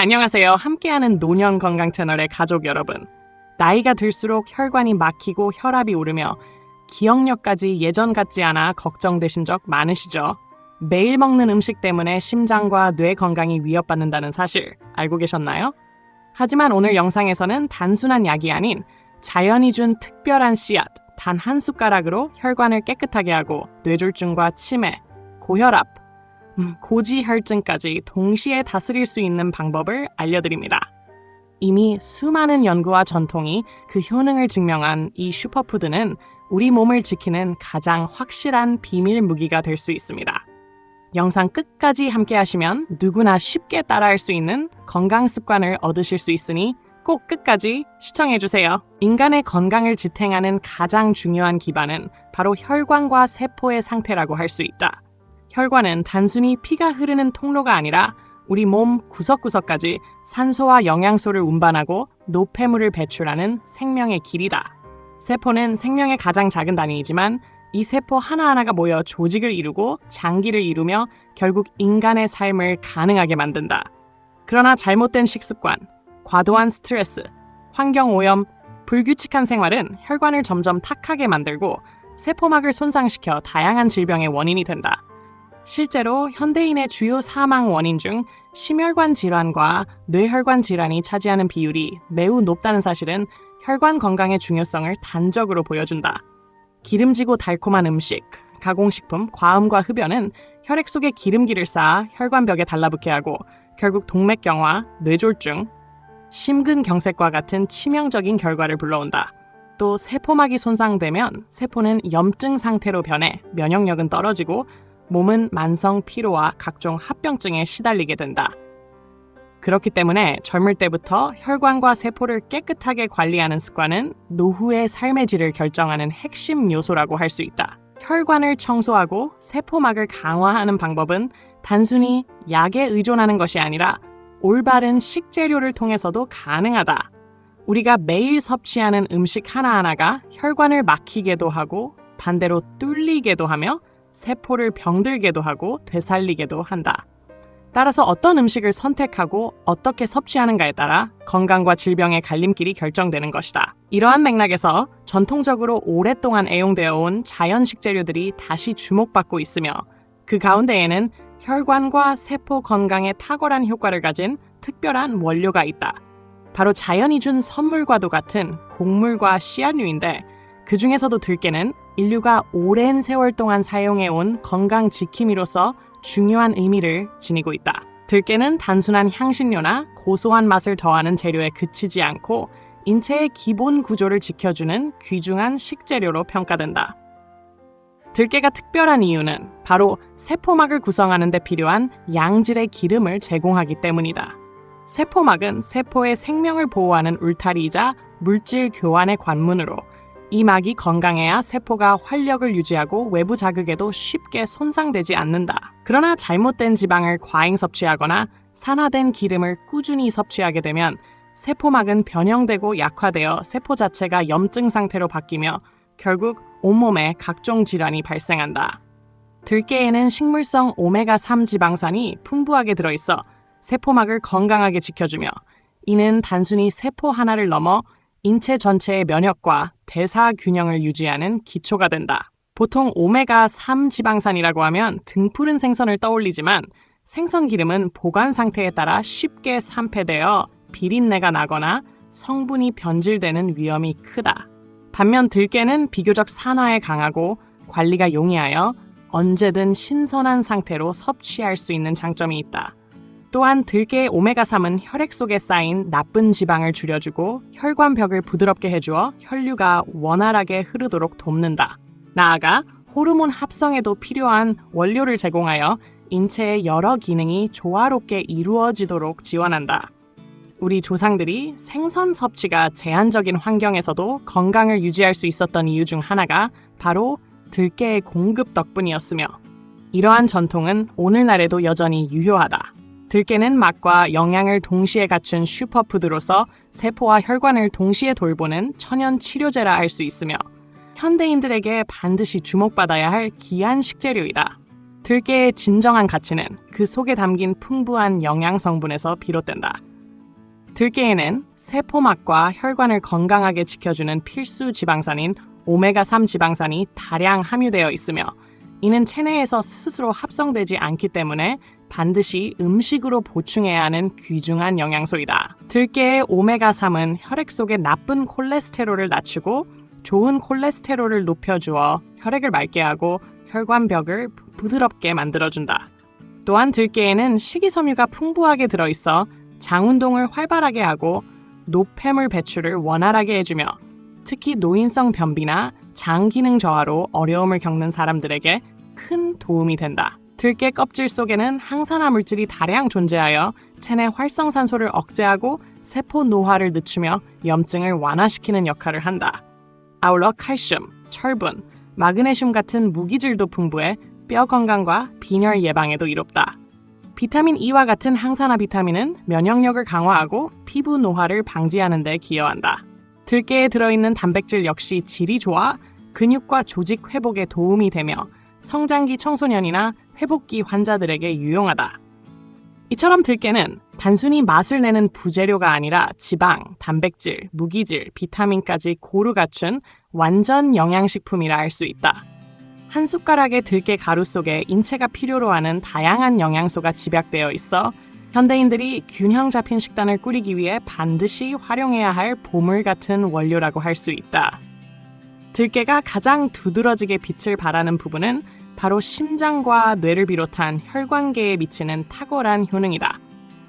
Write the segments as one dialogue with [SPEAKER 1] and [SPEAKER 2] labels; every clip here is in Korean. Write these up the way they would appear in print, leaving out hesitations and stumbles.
[SPEAKER 1] 안녕하세요. 함께하는 노년 건강 채널의 가족 여러분. 나이가 들수록 혈관이 막히고 혈압이 오르며 기억력까지 예전 같지 않아 걱정되신 적 많으시죠? 매일 먹는 음식 때문에 심장과 뇌 건강이 위협받는다는 사실 알고 계셨나요? 하지만 오늘 영상에서는 단순한 약이 아닌 자연이 준 특별한 씨앗, 단 한 숟가락으로 혈관을 깨끗하게 하고 뇌졸중과 치매, 고혈압, 고지혈증까지 동시에 다스릴 수 있는 방법을 알려드립니다. 이미 수많은 연구와 전통이 그 효능을 증명한 이 슈퍼푸드는 우리 몸을 지키는 가장 확실한 비밀 무기가 될 수 있습니다. 영상 끝까지 함께 하시면 누구나 쉽게 따라할 수 있는 건강 습관을 얻으실 수 있으니 꼭 끝까지 시청해주세요. 인간의 건강을 지탱하는 가장 중요한 기반은 바로 혈관과 세포의 상태라고 할 수 있다. 혈관은 단순히 피가 흐르는 통로가 아니라 우리 몸 구석구석까지 산소와 영양소를 운반하고 노폐물을 배출하는 생명의 길이다. 세포는 생명의 가장 작은 단위이지만 이 세포 하나하나가 모여 조직을 이루고 장기를 이루며 결국 인간의 삶을 가능하게 만든다. 그러나 잘못된 식습관, 과도한 스트레스, 환경오염, 불규칙한 생활은 혈관을 점점 탁하게 만들고 세포막을 손상시켜 다양한 질병의 원인이 된다. 실제로 현대인의 주요 사망 원인 중 심혈관 질환과 뇌혈관 질환이 차지하는 비율이 매우 높다는 사실은 혈관 건강의 중요성을 단적으로 보여준다. 기름지고 달콤한 음식, 가공식품, 과음과 흡연은 혈액 속에 기름기를 쌓아 혈관벽에 달라붙게 하고 결국 동맥경화, 뇌졸중, 심근경색과 같은 치명적인 결과를 불러온다. 또 세포막이 손상되면 세포는 염증 상태로 변해 면역력은 떨어지고 몸은 만성 피로와 각종 합병증에 시달리게 된다. 그렇기 때문에 젊을 때부터 혈관과 세포를 깨끗하게 관리하는 습관은 노후의 삶의 질을 결정하는 핵심 요소라고 할 수 있다. 혈관을 청소하고 세포막을 강화하는 방법은 단순히 약에 의존하는 것이 아니라 올바른 식재료를 통해서도 가능하다. 우리가 매일 섭취하는 음식 하나하나가 혈관을 막히게도 하고 반대로 뚫리게도 하며 세포를 병들게도 하고 되살리게도 한다. 따라서 어떤 음식을 선택하고 어떻게 섭취하는가에 따라 건강과 질병의 갈림길이 결정되는 것이다. 이러한 맥락에서 전통적으로 오랫동안 애용되어 온 자연 식재료들이 다시 주목받고 있으며 그 가운데에는 혈관과 세포 건강에 탁월한 효과를 가진 특별한 원료가 있다. 바로 자연이 준 선물과도 같은 곡물과 씨앗류인데 그 중에서도 들깨는 인류가 오랜 세월 동안 사용해온 건강 지킴이로서 중요한 의미를 지니고 있다. 들깨는 단순한 향신료나 고소한 맛을 더하는 재료에 그치지 않고 인체의 기본 구조를 지켜주는 귀중한 식재료로 평가된다. 들깨가 특별한 이유는 바로 세포막을 구성하는 데 필요한 양질의 기름을 제공하기 때문이다. 세포막은 세포의 생명을 보호하는 울타리이자 물질 교환의 관문으로 이 막이 건강해야 세포가 활력을 유지하고 외부 자극에도 쉽게 손상되지 않는다. 그러나 잘못된 지방을 과잉 섭취하거나 산화된 기름을 꾸준히 섭취하게 되면 세포막은 변형되고 약화되어 세포 자체가 염증 상태로 바뀌며 결국 온몸에 각종 질환이 발생한다. 들깨에는 식물성 오메가3 지방산이 풍부하게 들어있어 세포막을 건강하게 지켜주며 이는 단순히 세포 하나를 넘어 인체 전체의 면역과 대사 균형을 유지하는 기초가 된다. 보통 오메가3 지방산이라고 하면 등푸른 생선을 떠올리지만 생선 기름은 보관 상태에 따라 쉽게 산패되어 비린내가 나거나 성분이 변질되는 위험이 크다. 반면 들깨는 비교적 산화에 강하고 관리가 용이하여 언제든 신선한 상태로 섭취할 수 있는 장점이 있다. 또한 들깨의 오메가3은 혈액 속에 쌓인 나쁜 지방을 줄여주고 혈관벽을 부드럽게 해주어 혈류가 원활하게 흐르도록 돕는다. 나아가 호르몬 합성에도 필요한 원료를 제공하여 인체의 여러 기능이 조화롭게 이루어지도록 지원한다. 우리 조상들이 생선 섭취가 제한적인 환경에서도 건강을 유지할 수 있었던 이유 중 하나가 바로 들깨의 공급 덕분이었으며 이러한 전통은 오늘날에도 여전히 유효하다. 들깨는 맛과 영양을 동시에 갖춘 슈퍼푸드로서 세포와 혈관을 동시에 돌보는 천연 치료제라 할 수 있으며 현대인들에게 반드시 주목받아야 할 귀한 식재료이다. 들깨의 진정한 가치는 그 속에 담긴 풍부한 영양 성분에서 비롯된다. 들깨에는 세포막과 혈관을 건강하게 지켜주는 필수 지방산인 오메가3 지방산이 다량 함유되어 있으며 이는 체내에서 스스로 합성되지 않기 때문에 반드시 음식으로 보충해야 하는 귀중한 영양소이다. 들깨의 오메가3은 혈액 속의 나쁜 콜레스테롤을 낮추고 좋은 콜레스테롤을 높여주어 혈액을 맑게 하고 혈관벽을 부드럽게 만들어준다. 또한 들깨에는 식이섬유가 풍부하게 들어있어 장 운동을 활발하게 하고 노폐물 배출을 원활하게 해주며 특히 노인성 변비나 장 기능 저하로 어려움을 겪는 사람들에게 큰 도움이 된다. 들깨 껍질 속에는 항산화 물질이 다량 존재하여 체내 활성산소를 억제하고 세포 노화를 늦추며 염증을 완화시키는 역할을 한다. 아울러 칼슘, 철분, 마그네슘 같은 무기질도 풍부해 뼈 건강과 빈혈 예방에도 이롭다. 비타민 E와 같은 항산화 비타민은 면역력을 강화하고 피부 노화를 방지하는 데 기여한다. 들깨에 들어있는 단백질 역시 질이 좋아 근육과 조직 회복에 도움이 되며 성장기 청소년이나 회복기 환자들에게 유용하다. 이처럼 들깨는 단순히 맛을 내는 부재료가 아니라 지방, 단백질, 무기질, 비타민까지 고루 갖춘 완전 영양식품이라 할 수 있다. 한 숟가락의 들깨 가루 속에 인체가 필요로 하는 다양한 영양소가 집약되어 있어 현대인들이 균형 잡힌 식단을 꾸리기 위해 반드시 활용해야 할 보물 같은 원료라고 할 수 있다. 들깨가 가장 두드러지게 빛을 발하는 부분은 바로 심장과 뇌를 비롯한 혈관계에 미치는 탁월한 효능이다.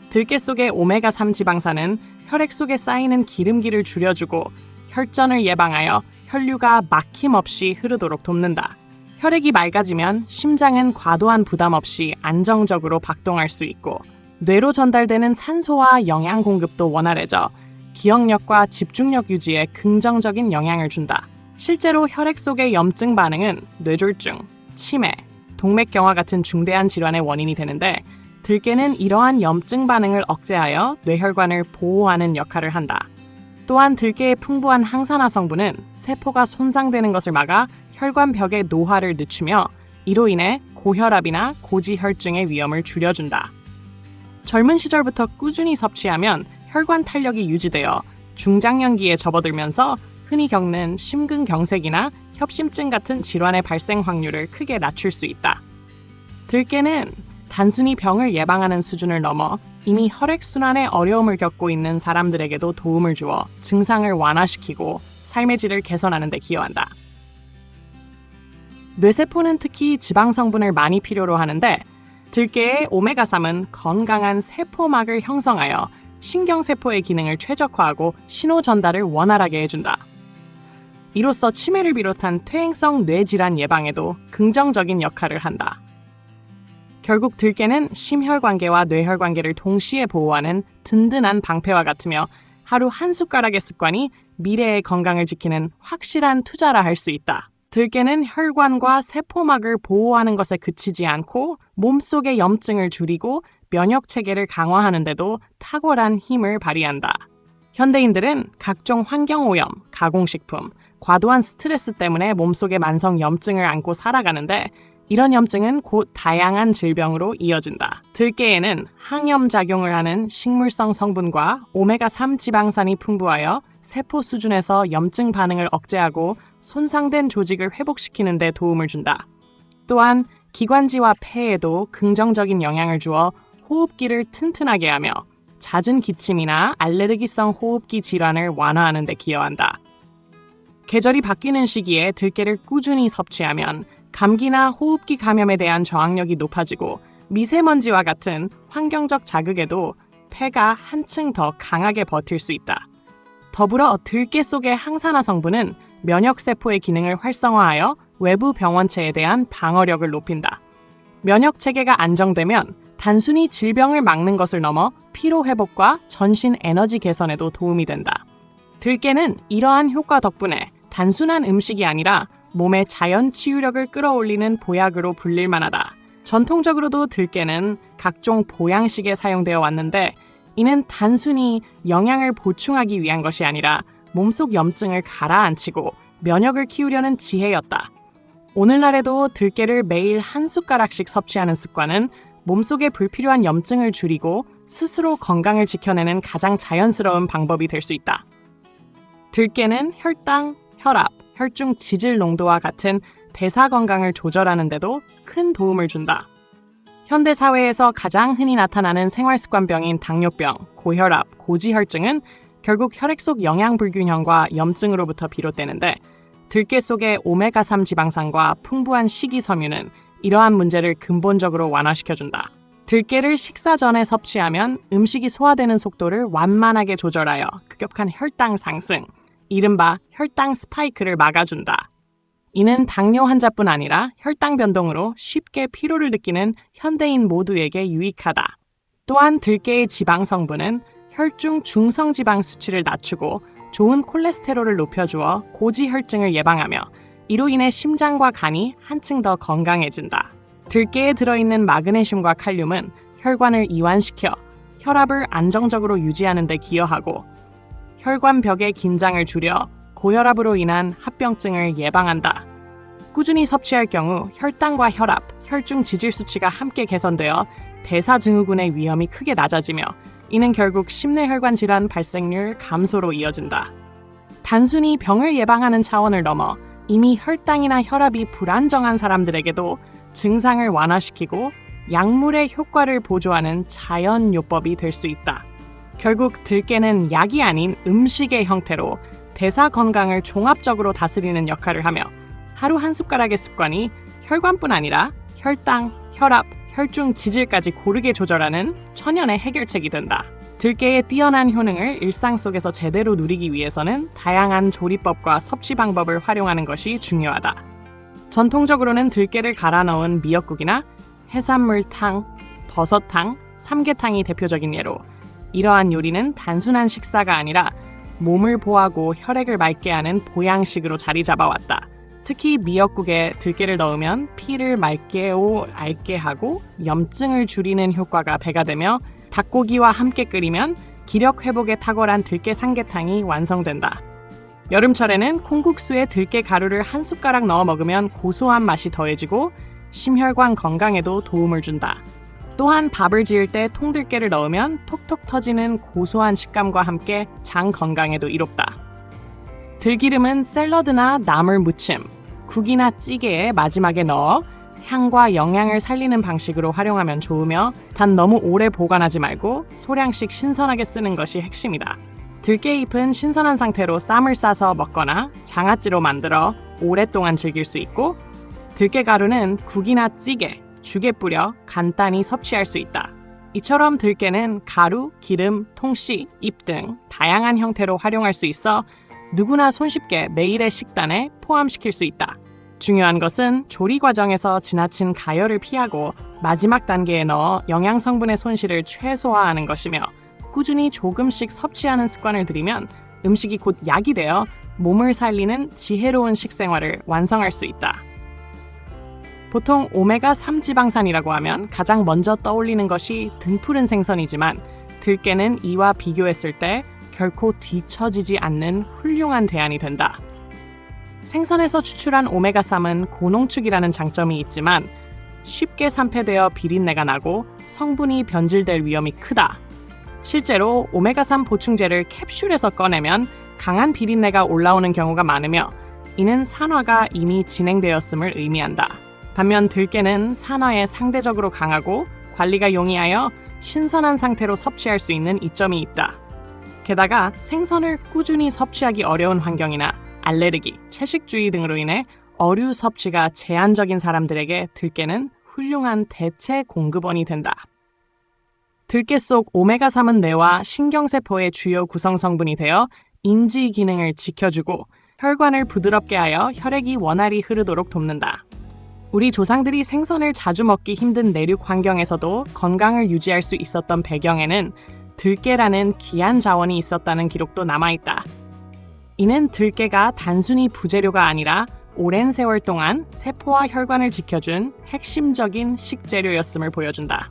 [SPEAKER 1] 들깨 속의 오메가3 지방산은 혈액 속에 쌓이는 기름기를 줄여주고 혈전을 예방하여 혈류가 막힘없이 흐르도록 돕는다. 혈액이 맑아지면 심장은 과도한 부담 없이 안정적으로 박동할 수 있고 뇌로 전달되는 산소와 영양 공급도 원활해져 기억력과 집중력 유지에 긍정적인 영향을 준다. 실제로 혈액 속의 염증 반응은 뇌졸중, 치매, 동맥경화 같은 중대한 질환의 원인이 되는데 들깨는 이러한 염증 반응을 억제하여 뇌혈관을 보호하는 역할을 한다. 또한 들깨의 풍부한 항산화 성분은 세포가 손상되는 것을 막아 혈관벽의 노화를 늦추며 이로 인해 고혈압이나 고지혈증의 위험을 줄여준다. 젊은 시절부터 꾸준히 섭취하면 혈관 탄력이 유지되어 중장년기에 접어들면서 흔히 겪는 심근경색이나 협심증 같은 질환의 발생 확률을 크게 낮출 수 있다. 들깨는 단순히 병을 예방하는 수준을 넘어 이미 혈액순환에 어려움을 겪고 있는 사람들에게도 도움을 주어 증상을 완화시키고 삶의 질을 개선하는 데 기여한다. 뇌세포는 특히 지방 성분을 많이 필요로 하는데 들깨의 오메가3은 건강한 세포막을 형성하여 신경세포의 기능을 최적화하고 신호 전달을 원활하게 해준다. 이로써 치매를 비롯한 퇴행성 뇌질환 예방에도 긍정적인 역할을 한다. 결국 들깨는 심혈관계와 뇌혈관계를 동시에 보호하는 든든한 방패와 같으며 하루 한 숟가락의 습관이 미래의 건강을 지키는 확실한 투자라 할 수 있다. 들깨는 혈관과 세포막을 보호하는 것에 그치지 않고 몸속의 염증을 줄이고 면역 체계를 강화하는 데도 탁월한 힘을 발휘한다. 현대인들은 각종 환경오염, 가공식품, 과도한 스트레스 때문에 몸속에 만성 염증을 안고 살아가는데 이런 염증은 곧 다양한 질병으로 이어진다. 들깨에는 항염작용을 하는 식물성 성분과 오메가3 지방산이 풍부하여 세포 수준에서 염증 반응을 억제하고 손상된 조직을 회복시키는 데 도움을 준다. 또한 기관지와 폐에도 긍정적인 영향을 주어 호흡기를 튼튼하게 하며 잦은 기침이나 알레르기성 호흡기 질환을 완화하는 데 기여한다. 계절이 바뀌는 시기에 들깨를 꾸준히 섭취하면 감기나 호흡기 감염에 대한 저항력이 높아지고 미세먼지와 같은 환경적 자극에도 폐가 한층 더 강하게 버틸 수 있다. 더불어 들깨 속의 항산화 성분은 면역세포의 기능을 활성화하여 외부 병원체에 대한 방어력을 높인다. 면역 체계가 안정되면 단순히 질병을 막는 것을 넘어 피로 회복과 전신 에너지 개선에도 도움이 된다. 들깨는 이러한 효과 덕분에 단순한 음식이 아니라 몸의 자연 치유력을 끌어올리는 보약으로 불릴 만하다. 전통적으로도 들깨는 각종 보양식에 사용되어 왔는데 이는 단순히 영양을 보충하기 위한 것이 아니라 몸속 염증을 가라앉히고 면역을 키우려는 지혜였다. 오늘날에도 들깨를 매일 한 숟가락씩 섭취하는 습관은 몸속의 불필요한 염증을 줄이고 스스로 건강을 지켜내는 가장 자연스러운 방법이 될 수 있다. 들깨는 혈당, 혈압, 혈중 지질 농도와 같은 대사 건강을 조절하는 데도 큰 도움을 준다. 현대 사회에서 가장 흔히 나타나는 생활습관병인 당뇨병, 고혈압, 고지혈증은 결국 혈액 속 영양 불균형과 염증으로부터 비롯되는데, 들깨 속의 오메가3 지방산과 풍부한 식이섬유는 이러한 문제를 근본적으로 완화시켜준다. 들깨를 식사 전에 섭취하면 음식이 소화되는 속도를 완만하게 조절하여 급격한 혈당 상승, 이른바 혈당 스파이크를 막아준다. 이는 당뇨 환자뿐 아니라 혈당 변동으로 쉽게 피로를 느끼는 현대인 모두에게 유익하다. 또한 들깨의 지방 성분은 혈중 중성지방 수치를 낮추고 좋은 콜레스테롤을 높여주어 고지혈증을 예방하며 이로 인해 심장과 간이 한층 더 건강해진다. 들깨에 들어있는 마그네슘과 칼륨은 혈관을 이완시켜 혈압을 안정적으로 유지하는 데 기여하고 혈관벽의 긴장을 줄여 고혈압으로 인한 합병증을 예방한다. 꾸준히 섭취할 경우 혈당과 혈압, 혈중 지질 수치가 함께 개선되어 대사증후군의 위험이 크게 낮아지며 이는 결국 심내혈관 질환 발생률 감소로 이어진다. 단순히 병을 예방하는 차원을 넘어 이미 혈당이나 혈압이 불안정한 사람들에게도 증상을 완화시키고 약물의 효과를 보조하는 자연요법이 될 수 있다. 결국 들깨는 약이 아닌 음식의 형태로 대사 건강을 종합적으로 다스리는 역할을 하며 하루 한 숟가락의 습관이 혈관뿐 아니라 혈당, 혈압, 혈중 지질까지 고르게 조절하는 천연의 해결책이 된다. 들깨의 뛰어난 효능을 일상 속에서 제대로 누리기 위해서는 다양한 조리법과 섭취 방법을 활용하는 것이 중요하다. 전통적으로는 들깨를 갈아 넣은 미역국이나 해산물탕, 버섯탕, 삼계탕이 대표적인 예로, 이러한 요리는 단순한 식사가 아니라 몸을 보하고 혈액을 맑게 하는 보양식으로 자리 잡아왔다. 특히 미역국에 들깨를 넣으면 피를 맑게 하고 염증을 줄이는 효과가 배가 되며, 닭고기와 함께 끓이면 기력 회복에 탁월한 들깨 삼계탕이 완성된다. 여름철에는 콩국수에 들깨 가루를 한 숟가락 넣어 먹으면 고소한 맛이 더해지고 심혈관 건강에도 도움을 준다. 또한 밥을 지을 때 통들깨를 넣으면 톡톡 터지는 고소한 식감과 함께 장 건강에도 이롭다. 들기름은 샐러드나 나물 무침, 국이나 찌개에 마지막에 넣어 향과 영양을 살리는 방식으로 활용하면 좋으며, 단 너무 오래 보관하지 말고 소량씩 신선하게 쓰는 것이 핵심이다. 들깨잎은 신선한 상태로 쌈을 싸서 먹거나 장아찌로 만들어 오랫동안 즐길 수 있고, 들깨가루는 국이나 찌개, 죽에 뿌려 간단히 섭취할 수 있다. 이처럼 들깨는 가루, 기름, 통씨, 잎 등 다양한 형태로 활용할 수 있어 누구나 손쉽게 매일의 식단에 포함시킬 수 있다. 중요한 것은 조리 과정에서 지나친 가열을 피하고 마지막 단계에 넣어 영양 성분의 손실을 최소화하는 것이며, 꾸준히 조금씩 섭취하는 습관을 들이면 음식이 곧 약이 되어 몸을 살리는 지혜로운 식생활을 완성할 수 있다. 보통 오메가3 지방산이라고 하면 가장 먼저 떠올리는 것이 등푸른 생선이지만, 들깨는 이와 비교했을 때 결코 뒤처지지 않는 훌륭한 대안이 된다. 생선에서 추출한 오메가3은 고농축이라는 장점이 있지만 쉽게 산패되어 비린내가 나고 성분이 변질될 위험이 크다. 실제로 오메가3 보충제를 캡슐에서 꺼내면 강한 비린내가 올라오는 경우가 많으며, 이는 산화가 이미 진행되었음을 의미한다. 반면 들깨는 산화에 상대적으로 강하고 관리가 용이하여 신선한 상태로 섭취할 수 있는 이점이 있다. 게다가 생선을 꾸준히 섭취하기 어려운 환경이나 알레르기, 채식주의 등으로 인해 어류 섭취가 제한적인 사람들에게 들깨는 훌륭한 대체 공급원이 된다. 들깨 속 오메가3은 뇌와 신경세포의 주요 구성 성분이 되어 인지 기능을 지켜주고 혈관을 부드럽게 하여 혈액이 원활히 흐르도록 돕는다. 우리 조상들이 생선을 자주 먹기 힘든 내륙 환경에서도 건강을 유지할 수 있었던 배경에는 들깨라는 귀한 자원이 있었다는 기록도 남아있다. 이는 들깨가 단순히 부재료가 아니라 오랜 세월 동안 세포와 혈관을 지켜준 핵심적인 식재료였음을 보여준다.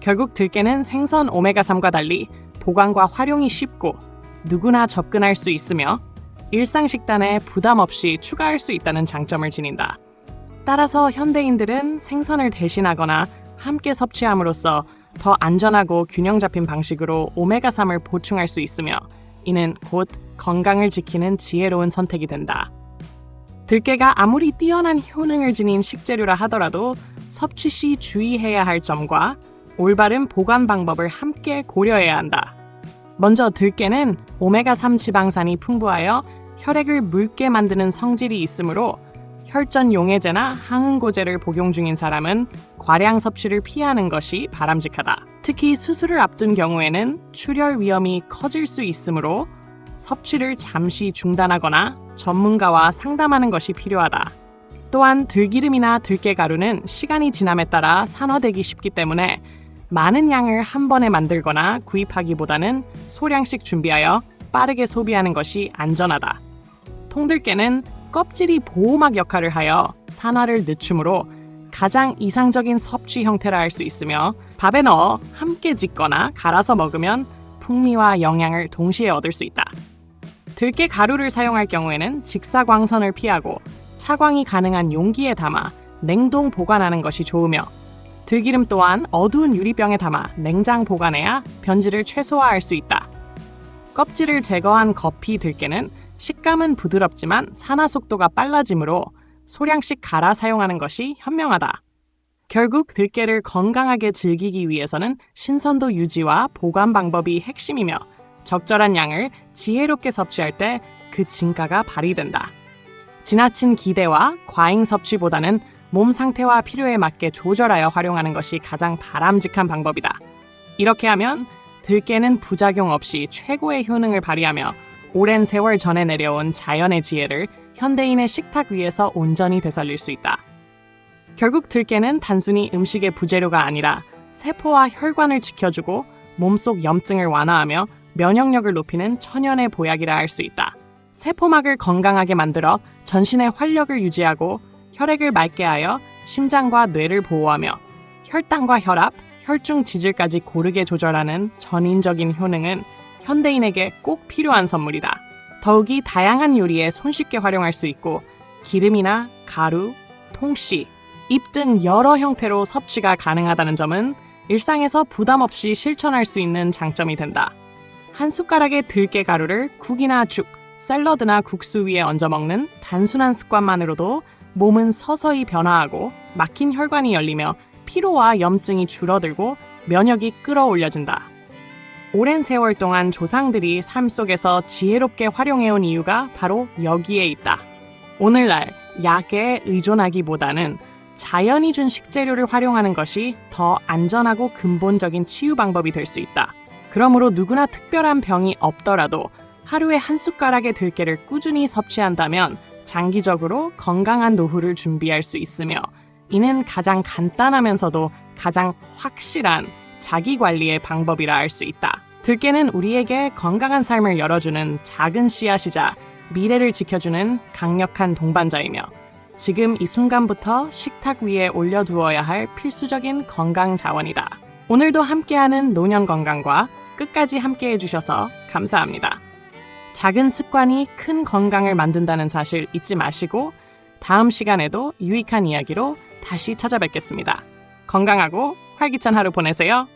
[SPEAKER 1] 결국 들깨는 생선 오메가3과 달리 보관과 활용이 쉽고 누구나 접근할 수 있으며 일상 식단에 부담 없이 추가할 수 있다는 장점을 지닌다. 따라서 현대인들은 생선을 대신하거나 함께 섭취함으로써 더 안전하고 균형 잡힌 방식으로 오메가3을 보충할 수 있으며 이는 곧 건강을 지키는 지혜로운 선택이 된다. 들깨가 아무리 뛰어난 효능을 지닌 식재료라 하더라도 섭취 시 주의해야 할 점과 올바른 보관 방법을 함께 고려해야 한다. 먼저 들깨는 오메가3 지방산이 풍부하여 혈액을 묽게 만드는 성질이 있으므로 혈전 용해제나 항응고제를 복용 중인 사람은 과량 섭취를 피하는 것이 바람직하다. 특히 수술을 앞둔 경우에는 출혈 위험이 커질 수 있으므로 섭취를 잠시 중단하거나 전문가와 상담하는 것이 필요하다. 또한 들기름이나 들깨가루는 시간이 지남에 따라 산화되기 쉽기 때문에 많은 양을 한 번에 만들거나 구입하기보다는 소량씩 준비하여 빠르게 소비하는 것이 안전하다. 통들깨는 껍질이 보호막 역할을 하여 산화를 늦추므로 가장 이상적인 섭취 형태라 할 수 있으며 밥에 넣어 함께 짓거나 갈아서 먹으면 풍미와 영양을 동시에 얻을 수 있다. 들깨 가루를 사용할 경우에는 직사광선을 피하고 차광이 가능한 용기에 담아 냉동 보관하는 것이 좋으며 들기름 또한 어두운 유리병에 담아 냉장 보관해야 변질을 최소화할 수 있다. 껍질을 제거한 겉피 들깨는 식감은 부드럽지만 산화 속도가 빨라지므로 소량씩 갈아 사용하는 것이 현명하다. 결국 들깨를 건강하게 즐기기 위해서는 신선도 유지와 보관 방법이 핵심이며 적절한 양을 지혜롭게 섭취할 때 그 진가가 발휘된다. 지나친 기대와 과잉 섭취보다는 몸 상태와 필요에 맞게 조절하여 활용하는 것이 가장 바람직한 방법이다. 이렇게 하면 들깨는 부작용 없이 최고의 효능을 발휘하며 오랜 세월 전에 내려온 자연의 지혜를 현대인의 식탁 위에서 온전히 되살릴 수 있다. 결국 들깨는 단순히 음식의 부재료가 아니라 세포와 혈관을 지켜주고 몸속 염증을 완화하며 면역력을 높이는 천연의 보약이라 할 수 있다. 세포막을 건강하게 만들어 전신의 활력을 유지하고 혈액을 맑게 하여 심장과 뇌를 보호하며 혈당과 혈압, 혈중 지질까지 고르게 조절하는 전인적인 효능은 현대인에게 꼭 필요한 선물이다. 더욱이 다양한 요리에 손쉽게 활용할 수 있고 기름이나 가루, 통씨, 잎 등 여러 형태로 섭취가 가능하다는 점은 일상에서 부담 없이 실천할 수 있는 장점이 된다. 한 숟가락의 들깨 가루를 국이나 죽, 샐러드나 국수 위에 얹어 먹는 단순한 습관만으로도 몸은 서서히 변화하고 막힌 혈관이 열리며 피로와 염증이 줄어들고 면역이 끌어올려진다. 오랜 세월 동안 조상들이 삶 속에서 지혜롭게 활용해온 이유가 바로 여기에 있다. 오늘날 약에 의존하기보다는 자연이 준 식재료를 활용하는 것이 더 안전하고 근본적인 치유 방법이 될 수 있다. 그러므로 누구나 특별한 병이 없더라도 하루에 한 숟가락의 들깨를 꾸준히 섭취한다면 장기적으로 건강한 노후를 준비할 수 있으며 이는 가장 간단하면서도 가장 확실한 자기관리의 방법이라 할 수 있다. 들깨는 우리에게 건강한 삶을 열어주는 작은 씨앗이자 미래를 지켜주는 강력한 동반자이며 지금 이 순간부터 식탁 위에 올려두어야 할 필수적인 건강 자원이다. 오늘도 함께하는 노년 건강과 끝까지 함께해 주셔서 감사합니다. 작은 습관이 큰 건강을 만든다는 사실 잊지 마시고 다음 시간에도 유익한 이야기로 다시 찾아뵙겠습니다. 건강하고 활기찬 하루 보내세요.